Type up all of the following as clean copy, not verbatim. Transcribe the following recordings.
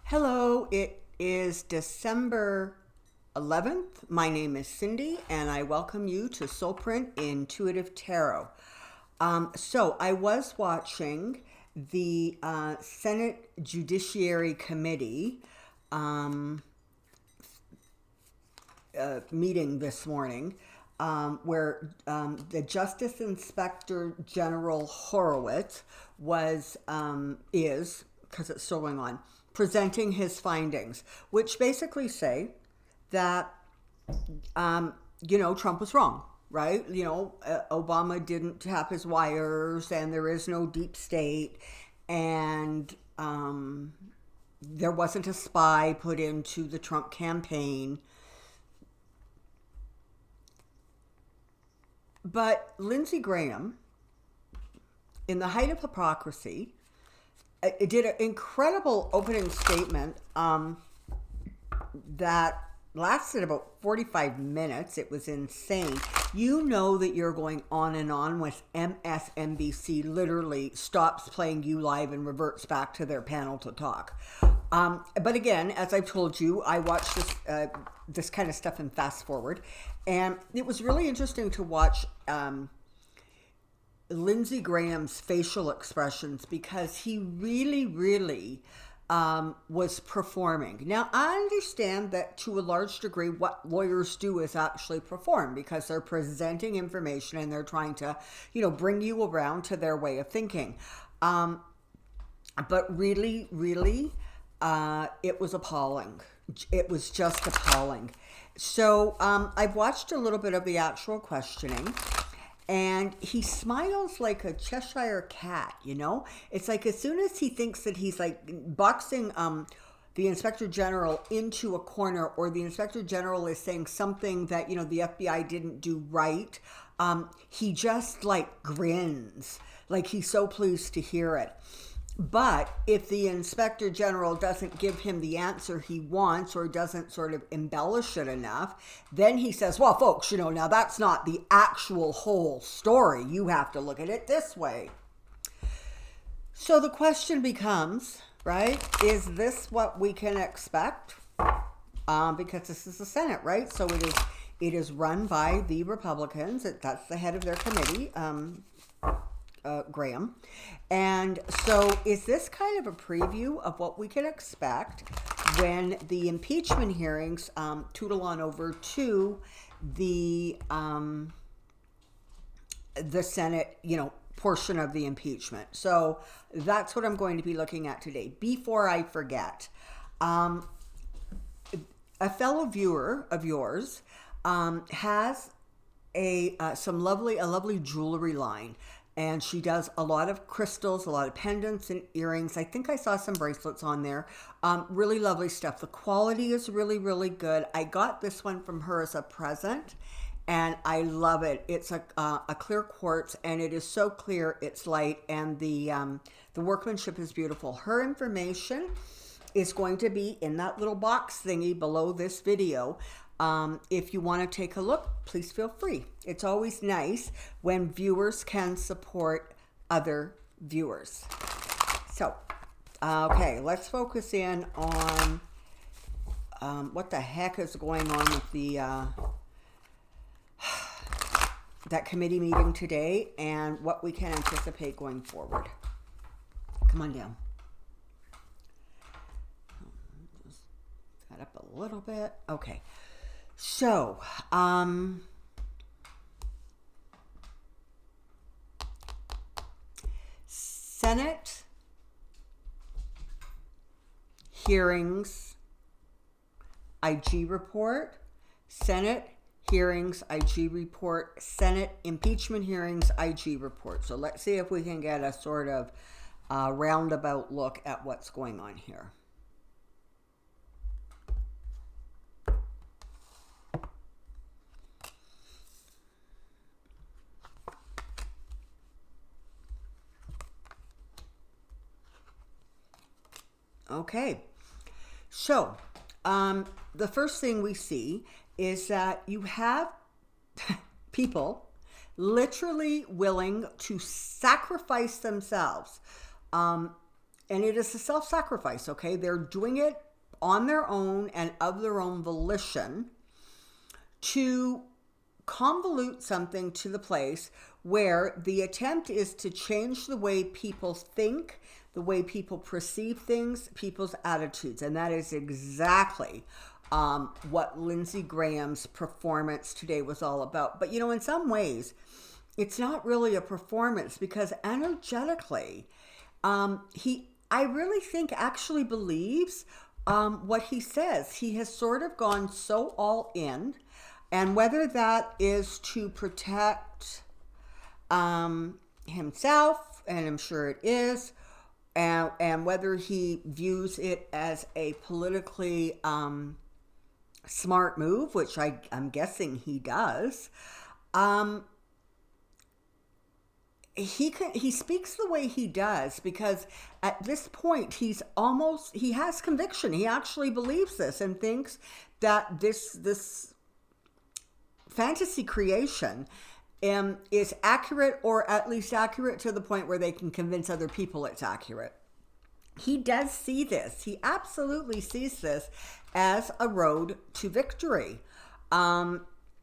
Hello, it is December 11th. My name is Cindy, and I welcome you to Soulprint Intuitive Tarot. So I was watching the Senate Judiciary Committee meeting this morning, where the Justice Inspector General Horowitz is, because it's still going on, presenting his findings, which basically say that, Trump was wrong, right? Obama didn't tap his wires, and there is no deep state, and there wasn't a spy put into the Trump campaign. But Lindsey Graham, in the height of hypocrisy, it did an incredible opening statement that lasted about 45 minutes. It was insane. You know that you're going on and on with MSNBC literally stops playing you live and reverts back to their panel to talk. But again, as I've told you, I watch this kind of stuff in fast forward. And it was really interesting to watch Lindsey Graham's facial expressions, because he really was performing. Now, I understand that to a large degree what lawyers do is actually perform, because they're presenting information and they're trying to, bring you around to their way of thinking. But really, it was appalling. It was just appalling. So I've watched a little bit of the actual questioning. And he smiles like a Cheshire cat, It's like as soon as he thinks that he's like boxing the Inspector General into a corner, or the Inspector General is saying something that, the FBI didn't do right, he just like grins, like he's so pleased to hear it. But if the Inspector General doesn't give him the answer he wants, or doesn't sort of embellish it enough, then he says, well, folks, now that's not the actual whole story. You have to look at it this way. So the question becomes, right, is this what we can expect? Because this is the Senate, right? So it is run by the Republicans. That's the head of their committee, Graham. And so is this kind of a preview of what we can expect when the impeachment hearings tootle on over to the Senate, portion of the impeachment? So that's what I'm going to be looking at today. Before I forget, a fellow viewer of yours has a lovely jewelry line. And she does a lot of crystals, a lot of pendants and earrings. I think I saw some bracelets on there. Really lovely stuff. The quality is really good. I got this one from her as a present, and I love it. It's a clear quartz, and it is so clear, it's light, and the workmanship is beautiful. Her information is going to be in that little box thingy below this video. If you want to take a look, please feel free. It's always nice when viewers can support other viewers. So, okay, let's focus in on what the heck is going on with the that committee meeting today, and what we can anticipate going forward. Come on down. Just got up a little bit. Okay. So, Senate hearings, IG report, Senate hearings, IG report, Senate impeachment hearings, IG report. So let's see if we can get a sort of roundabout look at what's going on here. Okay, so the first thing we see is that you have people literally willing to sacrifice themselves. And and it is a self-sacrifice, okay? They're doing it on their own and of their own volition to convolute something to the place where the attempt is to change the way people think, the way people perceive things, people's attitudes. And that is exactly what Lindsey Graham's performance today was all about. But, in some ways, it's not really a performance, because energetically, I really think actually believes what he says. He has sort of gone so all in, and whether that is to protect himself, and I'm sure it is, and whether he views it as a politically smart move, which I'm guessing he does, he speaks the way he does because at this point he has conviction. He actually believes this and thinks that this fantasy creation is accurate, or at least accurate to the point where they can convince other people it's accurate. He does see this. He absolutely sees this as a road to victory.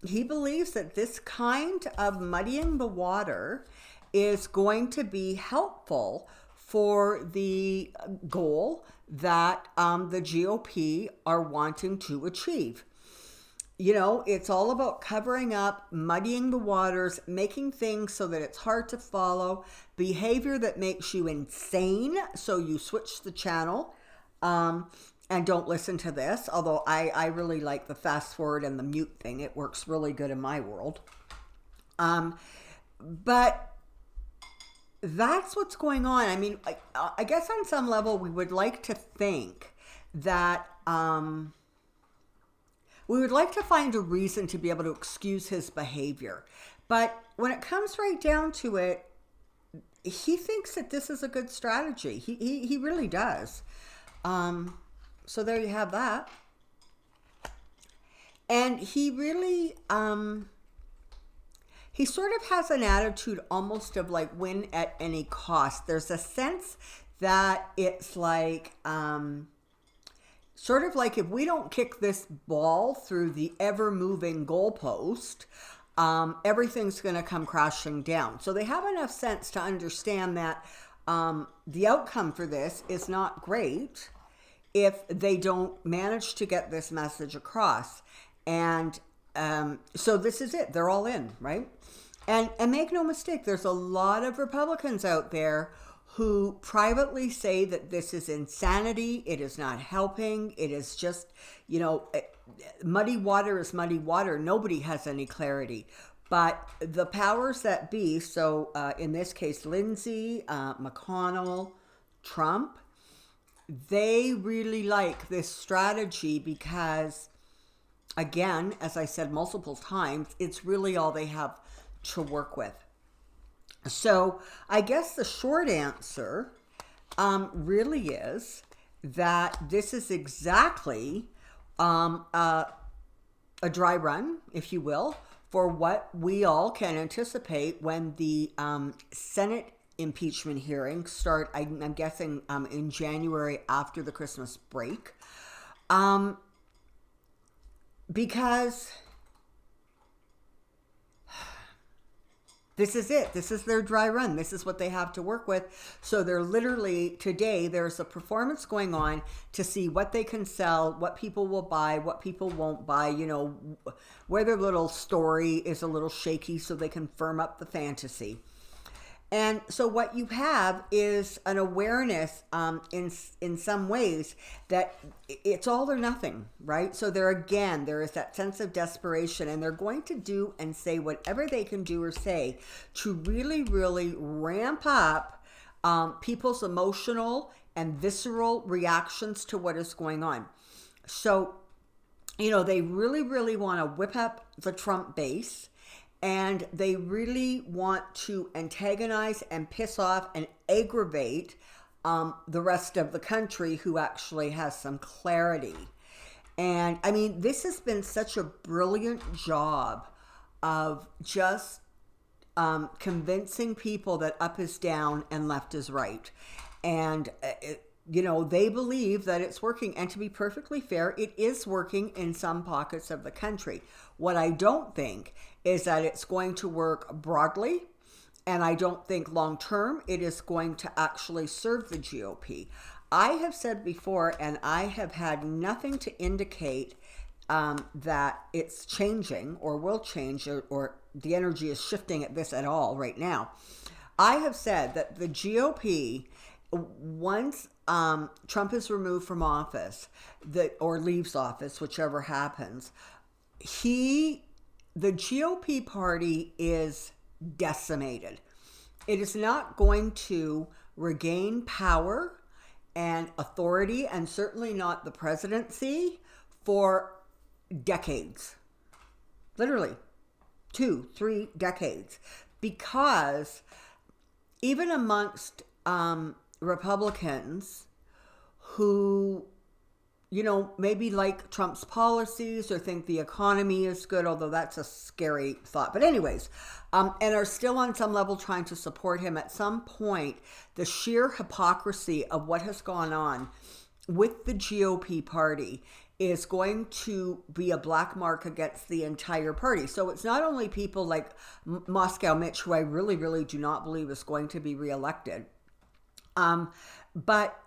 He believes that this kind of muddying the water is going to be helpful for the goal that the GOP are wanting to achieve. It's all about covering up, muddying the waters, making things so that it's hard to follow, behavior that makes you insane, so you switch the channel and don't listen to this. Although I really like the fast forward and the mute thing. It works really good in my world. But that's what's going on. I mean, I guess on some level we would like to think that we would like to find a reason to be able to excuse his behavior. But when it comes right down to it, he thinks that this is a good strategy. He really does. So there you have that. And he really, he sort of has an attitude almost of like win at any cost. There's a sense that it's like, sort of like if we don't kick this ball through the ever-moving goalpost, everything's going to come crashing down. So they have enough sense to understand that the outcome for this is not great if they don't manage to get this message across. And so this is it. They're all in, right? And make no mistake, there's a lot of Republicans out there who privately say that this is insanity. It is not helping. It is just, muddy water is muddy water. Nobody has any clarity. But the powers that be, so in this case, Lindsey, McConnell, Trump, they really like this strategy because, again, as I said multiple times, it's really all they have to work with. So I guess the short answer really is that this is exactly a dry run, if you will, for what we all can anticipate when the Senate impeachment hearings start, I'm guessing in January after the Christmas break. Because this is it. This is their dry run. This is what they have to work with. So they're literally, today, there's a performance going on to see what they can sell, what people will buy, what people won't buy, where their little story is a little shaky so they can firm up the fantasy. And so what you have is an awareness in some ways that it's all or nothing, right? So there is that sense of desperation, and they're going to do and say whatever they can do or say to really, really ramp up people's emotional and visceral reactions to what is going on. So, they really, really want to whip up the Trump base. And they really want to antagonize and piss off and aggravate the rest of the country who actually has some clarity. And I mean, this has been such a brilliant job of just convincing people that up is down and left is right. And, they believe that it's working. And to be perfectly fair, it is working in some pockets of the country. What I don't think is that it's going to work broadly. And I don't think long term it is going to actually serve the GOP. I have said before, and I have had nothing to indicate that it's changing or will change, or the energy is shifting at this at all right now. I have said that the GOP, once Trump is removed from office, or leaves office, whichever happens, the GOP party is decimated. It is not going to regain power and authority, and certainly not the presidency, for decades. Literally 2-3 decades. Because even amongst Republicans who, maybe like Trump's policies or think the economy is good, although that's a scary thought. But anyways, and are still on some level trying to support him, at some point, the sheer hypocrisy of what has gone on with the GOP party is going to be a black mark against the entire party. So it's not only people like Moscow Mitch, who I really, really do not believe is going to be reelected, but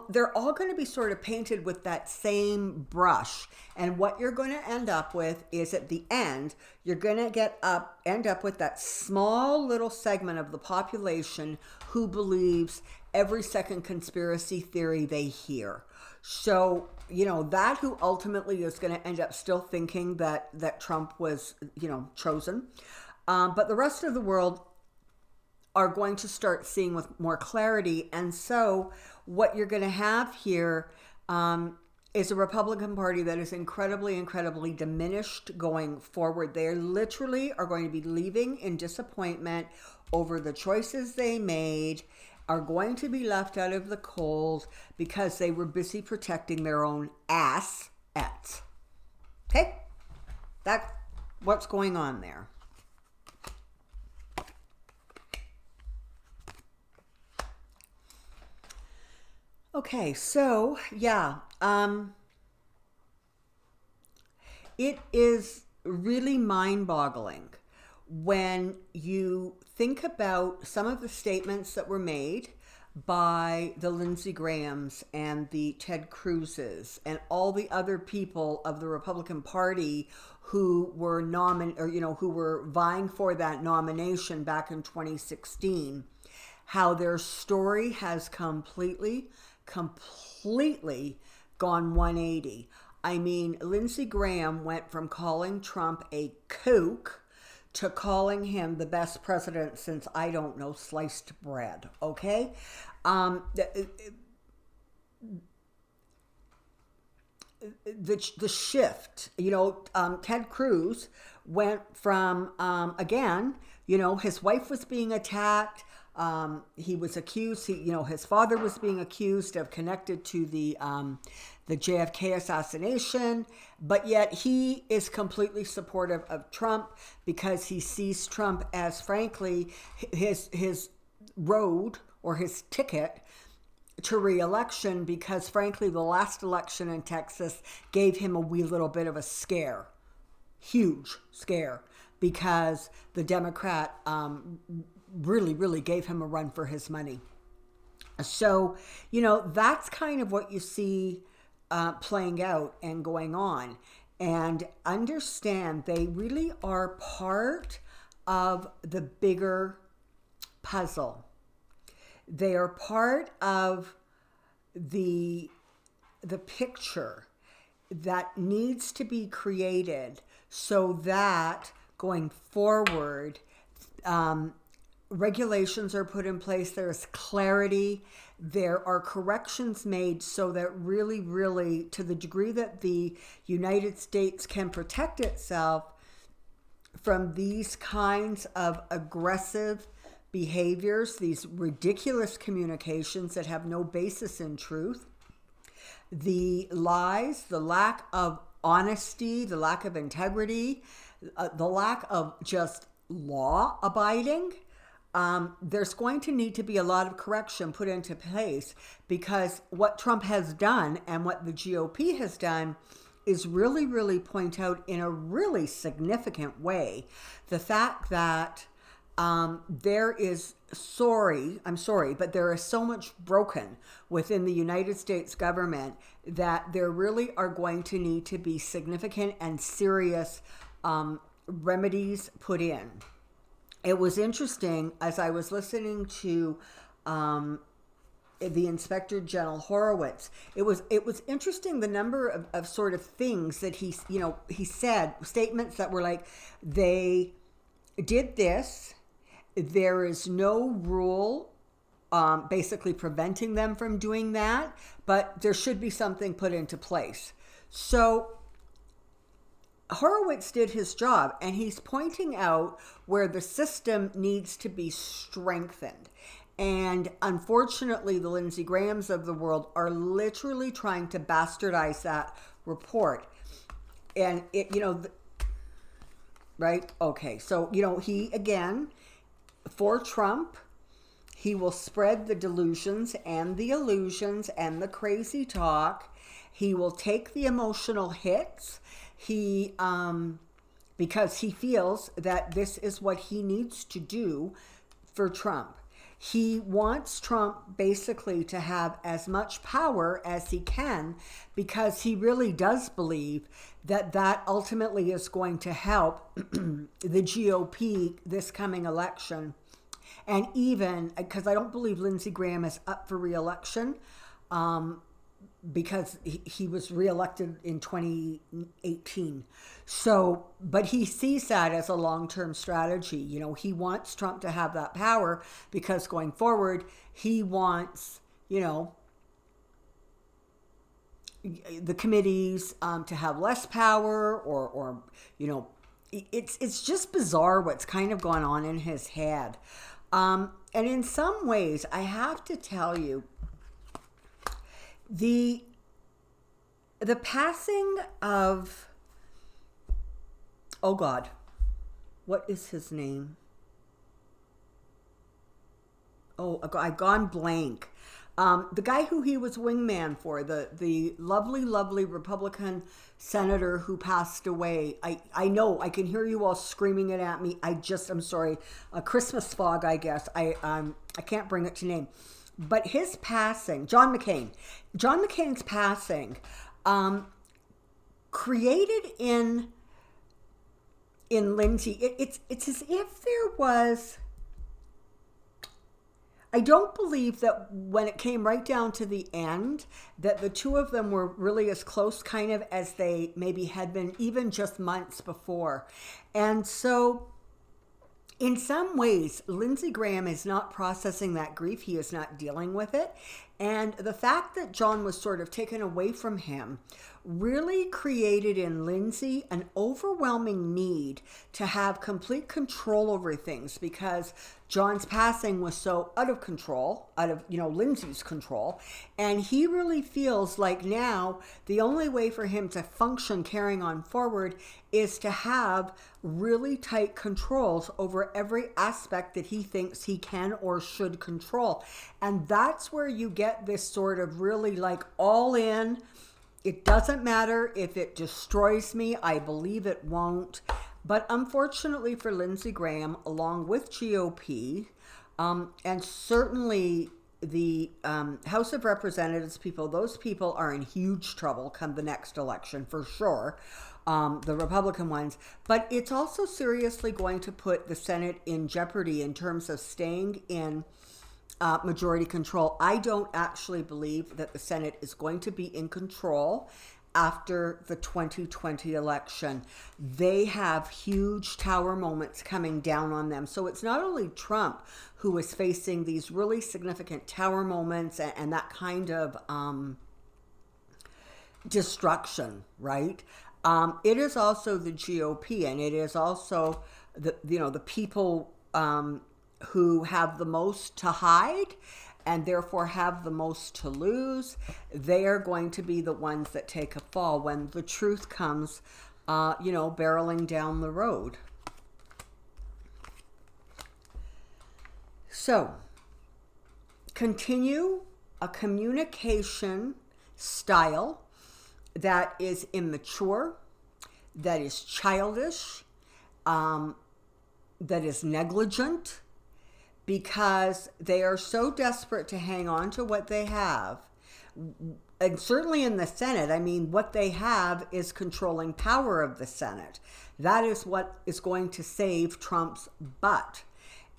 they're all going to be sort of painted with that same brush. And what you're going to end up with is, at the end, you're going to end up with that small little segment of the population who believes every second conspiracy theory they hear. So, that who ultimately is going to end up still thinking that Trump was, chosen. But the rest of the world are going to start seeing with more clarity. And so what you're going to have here is a Republican Party that is incredibly, incredibly diminished going forward. They literally are going to be leaving in disappointment over the choices they made, are going to be left out of the cold because they were busy protecting their own assets. Okay? That's what's going on there. Okay, so yeah, it is really mind-boggling when you think about some of the statements that were made by the Lindsey Grahams and the Ted Cruzes and all the other people of the Republican Party who were who were vying for that nomination back in 2016, how their story has completely gone 180. I mean, Lindsey Graham went from calling Trump a kook to calling him the best president since, I don't know, sliced bread, okay? The shift, Ted Cruz went from, again, his wife was being attacked. He was accused, his father was being accused of connected to the JFK assassination, but yet he is completely supportive of Trump because he sees Trump as, frankly, his road or his ticket to re-election, because, frankly, the last election in Texas gave him a wee little bit of a scare, huge scare, because the Democrat really, really gave him a run for his money. So, that's kind of what you see playing out and going on. And understand they really are part of the bigger puzzle. They are part of the picture that needs to be created so that going forward, regulations are put in place, there is clarity, there are corrections made so that really, really, to the degree that the United States can protect itself from these kinds of aggressive behaviors, these ridiculous communications that have no basis in truth, the lies, the lack of honesty, the lack of integrity, the lack of just law abiding. there's going to need to be a lot of correction put into place, because what Trump has done and what the GOP has done is really, really point out in a really significant way the fact that there is, I'm sorry, but there is so much broken within the United States government that there really are going to need to be significant and serious remedies put in. It was interesting as I was listening to the Inspector General Horowitz. It was interesting the number of sort of things that he said, statements that were like, they did this, there is no rule basically preventing them from doing that, but there should be something put into place. So Horowitz did his job, and he's pointing out where the system needs to be strengthened. And unfortunately, the Lindsey Grahams of the world are literally trying to bastardize that report. And it, right? Okay. So, he, again, for Trump, he will spread the delusions and the illusions and the crazy talk. He will take the emotional hits. Because he feels that this is what he needs to do for Trump. He wants Trump basically to have as much power as he can, because he really does believe that that ultimately is going to help the GOP this coming election. And even, because I don't believe Lindsey Graham is up for re-election, because he was reelected in 2018. So, but he sees that as a long-term strategy. He wants Trump to have that power, because going forward, he wants, the committees to have less power, or it's just bizarre what's kind of going on in his head. And in some ways, I have to tell you, the passing of, oh God, what is his name? Oh, I've gone blank. The guy who he was wingman for, the lovely, lovely Republican senator who passed away. I know, I can hear you all screaming it at me. I'm sorry, a Christmas fog, I guess. I can't bring it to name. But his passing, John McCain's passing, created in Lindsey, it's as if there was, I don't believe that when it came right down to the end, that the two of them were really as close kind of as they maybe had been even just months before. And so in some ways, Lindsey Graham is not processing that grief. He is not dealing with it. And the fact that John was sort of taken away from him really created in Lindsey an overwhelming need to have complete control over things, because John's passing was so out of control, out of, Lindsey's control. And he really feels like now the only way for him to function carrying on forward is to have really tight controls over every aspect that he thinks he can or should control. And that's where you get this sort of really like all in. It doesn't matter if it destroys me. I believe it won't. But unfortunately for Lindsey Graham, along with GOP, and certainly the House of Representatives people, those people are in huge trouble come the next election for sure, the Republican ones. But it's also seriously going to put the Senate in jeopardy in terms of staying in majority control. I don't actually believe that the Senate is going to be in control after the 2020 election. They have huge tower moments coming down on them. So it's not only Trump who is facing these really significant tower moments and that kind of destruction, right? It is also the GOP, and it is also the people who have the most to hide and therefore have the most to lose. They are going to be the ones that take a fall when the truth comes, barreling down the road. So, continue a communication style that is immature, that is childish, that is negligent, because they are so desperate to hang on to what they have. And certainly in the Senate, I mean, what they have is controlling power of the Senate. That is what is going to save Trump's butt.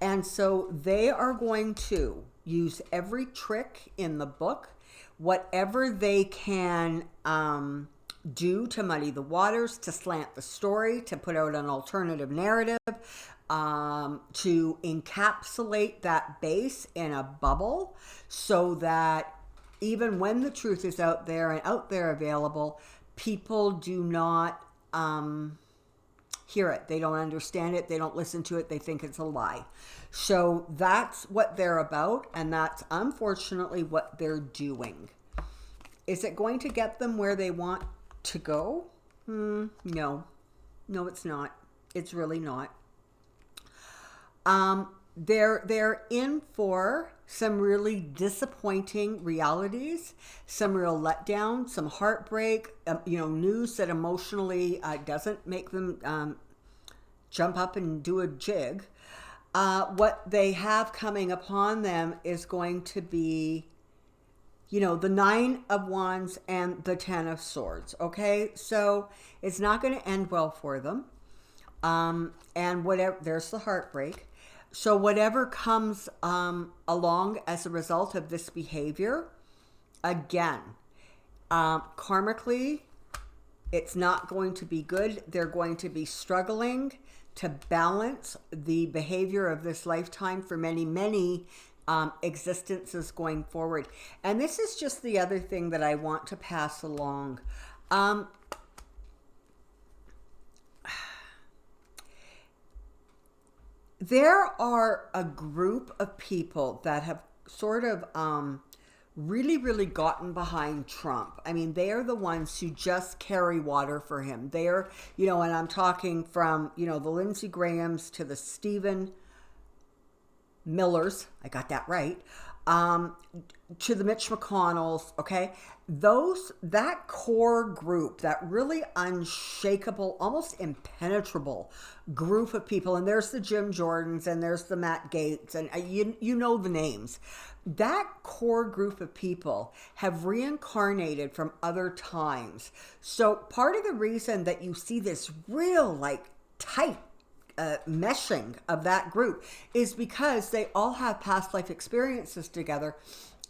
And so they are going to use every trick in the book, whatever they can do to muddy the waters, to slant the story, to put out an alternative narrative, to encapsulate that base in a bubble so that even when the truth is out there and out there available, people do not hear it. They don't understand it. They don't listen to it. They think it's a lie. So that's what they're about, and that's unfortunately what they're doing. Is it going to get them where they want to go? No. No, it's not. It's really not. They're in for some really disappointing realities, some real letdown, some heartbreak, news that emotionally doesn't make them jump up and do a jig. What they have coming upon them is going to be, the 9 of Wands and the 10 of Swords. Okay, so it's not going to end well for them. And whatever, there's the heartbreak. So whatever comes along as a result of this behavior, again, karmically, it's not going to be good. They're going to be struggling to balance the behavior of this lifetime for many, many existences going forward. And this is just the other thing that I want to pass along. There are a group of people that have sort of really, really gotten behind Trump. I mean, they are the ones who just carry water for him. They're, and I'm talking from, the Lindsey Grahams to the Stephen Millers, I got that right, to the Mitch McConnells, okay? That core group, that really unshakable, almost impenetrable group of people, and there's the Jim Jordans, and there's the Matt Gaetz, and you know the names. That core group of people have reincarnated from other times. So part of the reason that you see this real, tight meshing of that group is because they all have past life experiences together,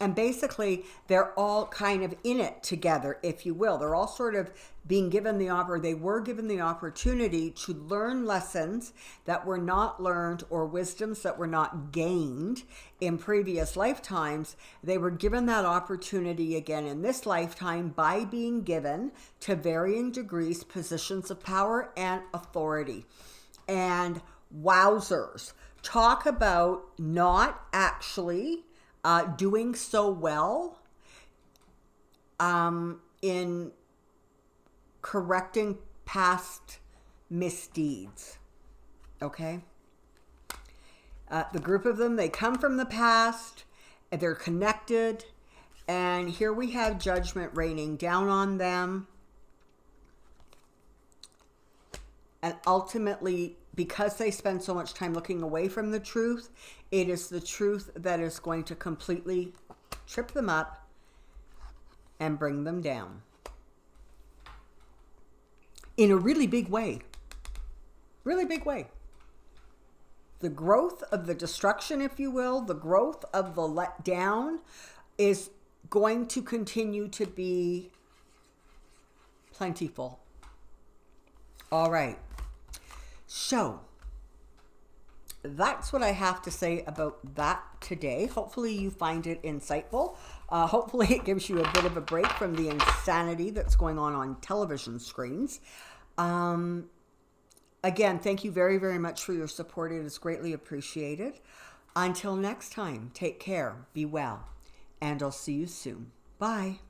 and basically they're all kind of in it together, if you will. They're all sort of being given they were given the opportunity to learn lessons that were not learned, or wisdoms that were not gained in previous lifetimes. They were given that opportunity again in this lifetime by being given, to varying degrees, positions of power and authority. And wowzers, talk about not actually doing so well in correcting past misdeeds. Okay? The group of them, they come from the past, and they're connected, and here we have judgment raining down on them. And ultimately, because they spend so much time looking away from the truth, it is the truth that is going to completely trip them up and bring them down. In a really big way. Really big way. The growth of the destruction, if you will, the growth of the letdown is going to continue to be plentiful. All right. So that's what I have to say about that today. Hopefully you find it insightful. Hopefully it gives you a bit of a break from the insanity that's going on television screens. Again, thank you very, very much for your support. It is greatly appreciated. Until next time, take care, be well, and I'll see you soon. Bye.